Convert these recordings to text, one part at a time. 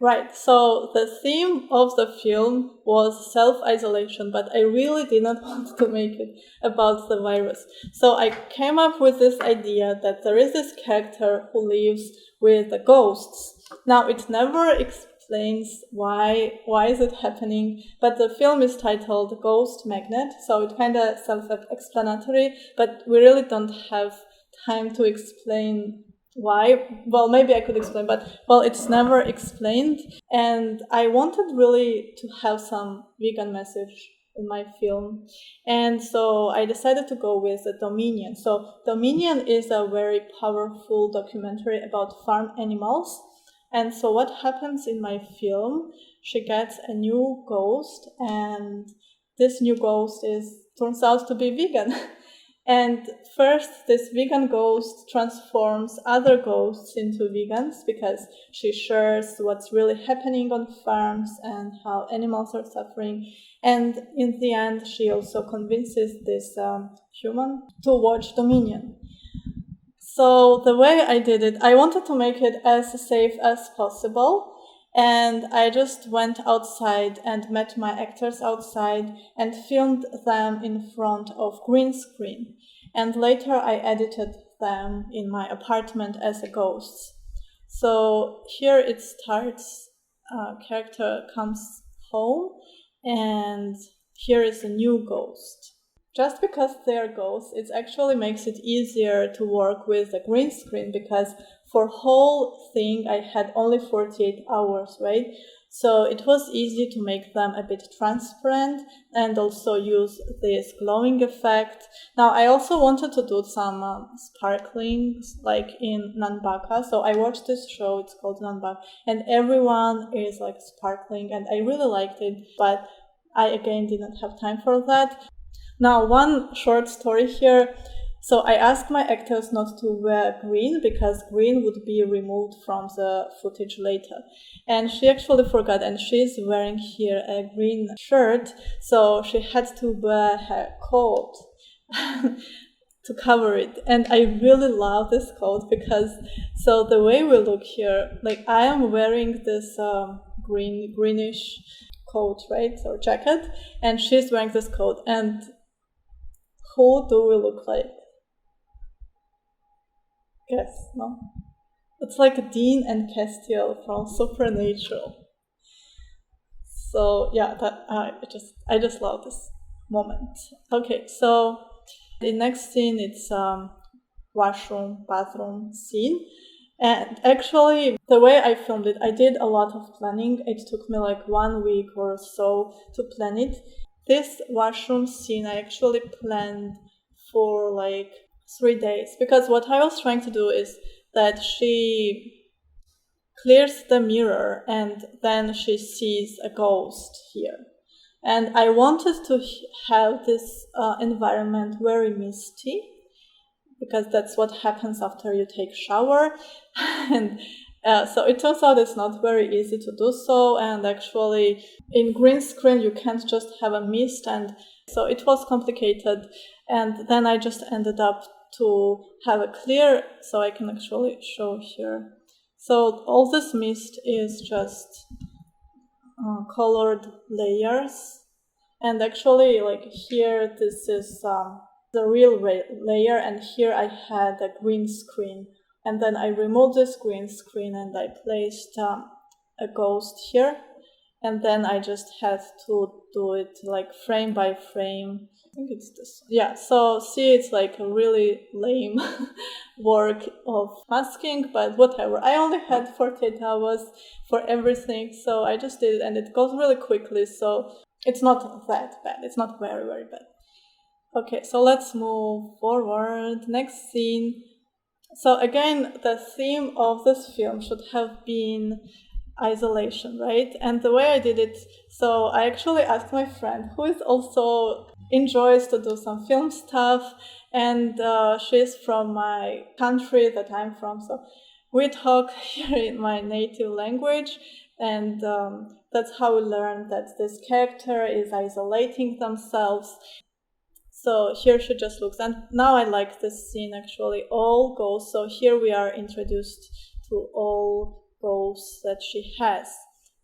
Right, so the theme of the film was self-isolation, but I really did not want to make it about the virus. So I came up with this idea that there is this character who lives with the ghosts. Now, it never explains why is it happening, but the film is titled Ghost Magnet, so it's kind of self-explanatory, but we really don't have time to explain why. Well, maybe I could explain, but it's never explained, and I wanted really to have some vegan message in my film, and so I decided to go with the Dominion. So Dominion is a very powerful documentary about farm animals, and so what happens in my film, she gets a new ghost, and this new ghost turns out to be vegan. And first, this vegan ghost transforms other ghosts into vegans because she shares what's really happening on farms and how animals are suffering. And in the end, she also convinces this human to watch Dominion. So the way I did it, I wanted to make it as safe as possible. And I just went outside and met my actors outside and filmed them in front of green screen. And later I edited them in my apartment as a ghost. So here it starts, character comes home, and here is a new ghost. Just because they're ghosts, it actually makes it easier to work with the green screen because for whole thing I had only 48 hours, right? So it was easy to make them a bit transparent and also use this glowing effect. Now I also wanted to do some sparkling, like in Nanbaka. So I watched this show, it's called Nanbaka, and everyone is like sparkling, and I really liked it, but I again didn't have time for that. Now, one short story here. So I asked my actors not to wear green because green would be removed from the footage later. And she actually forgot, and she's wearing here a green shirt, so she had to wear her coat to cover it. And I really love this coat because, so the way we look here, like I am wearing this greenish coat, right, or jacket, and she's wearing this coat, and who do we look like? Guess, no? It's like Dean and Castiel from Supernatural. So yeah, that I just love this moment. Okay, so the next scene, it's washroom, bathroom scene. And actually, the way I filmed it, I did a lot of planning. It took me like 1 week or so to plan it. This washroom scene I actually planned for like 3 days, because what I was trying to do is that she clears the mirror and then she sees a ghost here. And I wanted to have this environment very misty, because that's what happens after you take shower. And so it turns out it's not very easy to do so, and actually in green screen you can't just have a mist, and so it was complicated. And then I just ended up to have a clear, so I can actually show here. So all this mist is just colored layers, and actually like here this is the real layer, and here I had a green screen, and then I removed this green screen and I placed a ghost here, and then I just had to do it like frame by frame. I think it's this. Yeah, so see, it's like a really lame work of masking, but whatever. I only had 48 hours for everything, so I just did it, and it goes really quickly, so it's not that bad. It's not very, very bad. Okay, so let's move forward. Next scene. So again, the theme of this film should have been isolation, right? And the way I did it, so I actually asked my friend, who is also enjoys to do some film stuff, and she's from my country that I'm from, so we talk here in my native language, and that's how we learned that this character is isolating themselves. So here she just looks, and now I like this scene actually, all ghosts. So here we are introduced to all ghosts that she has.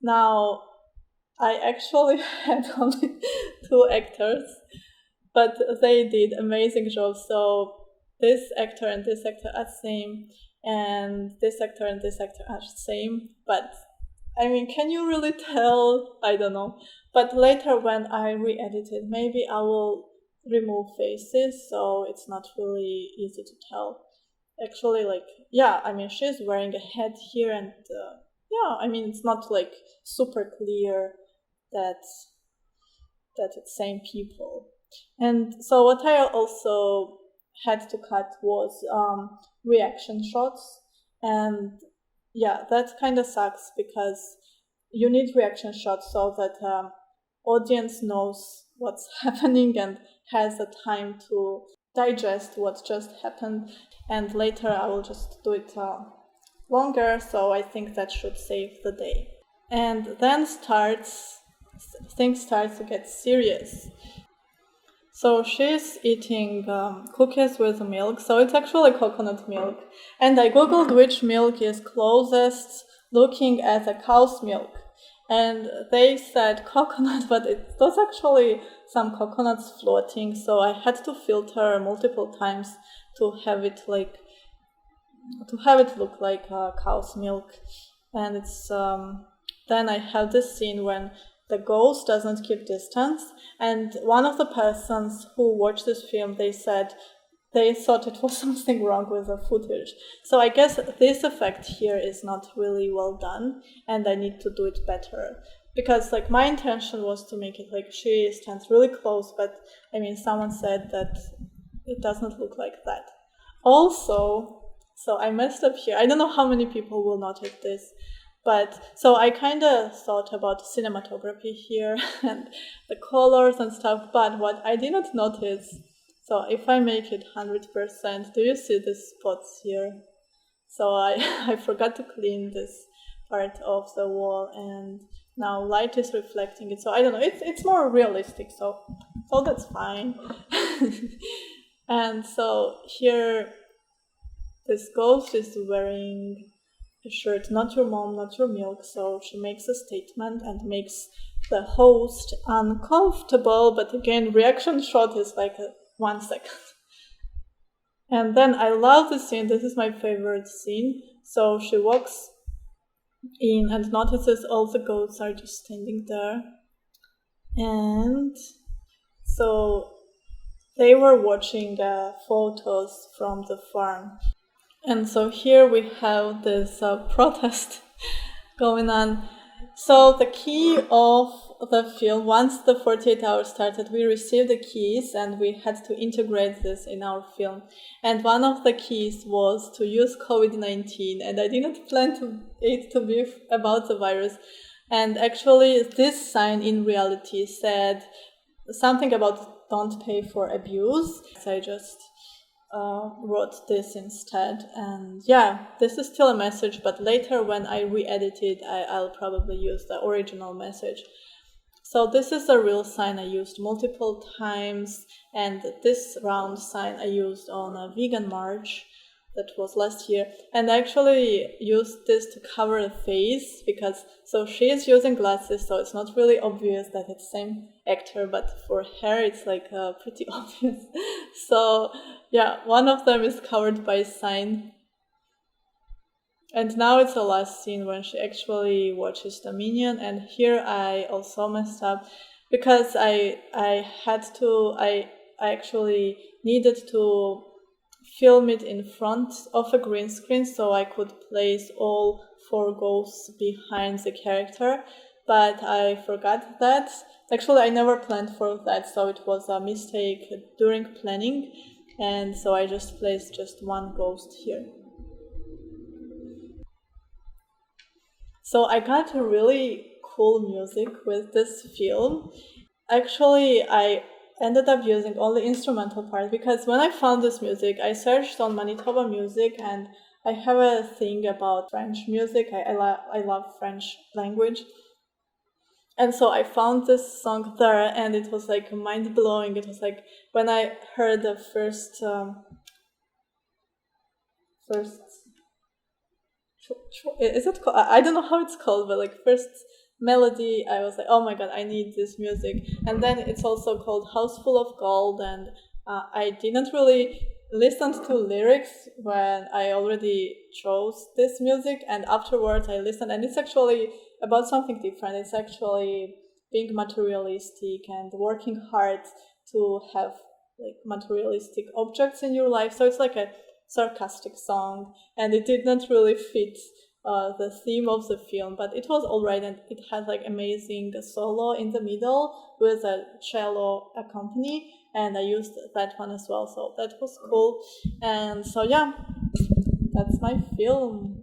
Now, I actually had only two actors, but they did amazing jobs. So this actor and this actor are same, and this actor and this actor are same. But I mean, can you really tell? I don't know. But later when I re-edit it, maybe I will remove faces, so it's not really easy to tell. Actually, like, yeah, I mean, she's wearing a hat here, and yeah, I mean, it's not like super clear that it's same people. And so what I also had to cut was reaction shots, and yeah, that kind of sucks because you need reaction shots so that audience knows what's happening and has the time to digest what just happened. And later I will just do it longer, so I think that should save the day. And then things start to get serious. So she's eating cookies with milk. So it's actually coconut milk. And I googled which milk is closest looking at a cow's milk. And they said coconut, but it was actually some coconuts floating. So I had to filter multiple times to have it look like cow's milk. And it's then I have this scene when the ghost doesn't keep distance, and one of the persons who watched this film, they said they thought it was something wrong with the footage. So I guess this effect here is not really well done, and I need to do it better. Because like my intention was to make it like she stands really close, but I mean someone said that it doesn't look like that. Also, so I messed up here. I don't know how many people will notice this. But so I kind of thought about cinematography here and the colors and stuff, but what I did not notice, so if I make it 100%, do you see these spots here? So I forgot to clean this part of the wall, and now light is reflecting it. So I don't know, it's more realistic, so that's fine. And so here, this ghost is wearing a shirt, not your mom, not your milk. So she makes a statement and makes the host uncomfortable, but again, reaction shot is like 1 second. And then I love this scene. This is my favorite scene. So she walks in and notices all the goats are just standing there. And so they were watching photos from the farm. And so here we have this protest going on. So the key of the film, once the 48 hours started, we received the keys and we had to integrate this in our film. And one of the keys was to use COVID-19, and I didn't plan it to be about the virus. And actually this sign in reality said something about don't pay for abuse. So I just wrote this instead, and yeah, this is still a message, but later when I re-edit it, I'll probably use the original message. So this is a real sign I used multiple times, and this round sign I used on a vegan march that was last year, and I actually used this to cover the face because so she is using glasses, so it's not really obvious that it's same actor, but for her it's like pretty obvious. So yeah, one of them is covered by a sign. And now it's the last scene when she actually watches the minion, and here I also messed up because I actually needed to film it in front of a green screen so I could place all 4 ghosts behind the character, but I forgot that. Actually, I never planned for that, so it was a mistake during planning, and so I just placed just 1 ghost here. So I got really cool music with this film. Actually, I ended up using only instrumental part because when I found this music, I searched on Manitoba music, and I have a thing about French music. I love French language. And so I found this song there, and it was like mind-blowing. It was like when I heard the first is it called? I don't know how it's called, but like first melody, I was like, oh my god, I need this music. And then it's also called House Full of Gold, and I didn't really listen to lyrics when I already chose this music, and afterwards I listened, and it's actually about something different. It's actually being materialistic and working hard to have like materialistic objects in your life. So it's like a sarcastic song, and it didn't really fit the theme of the film, but it was alright, and it had like amazing solo in the middle with a cello accompany, and I used that one as well, so that was cool. And so yeah, that's my film.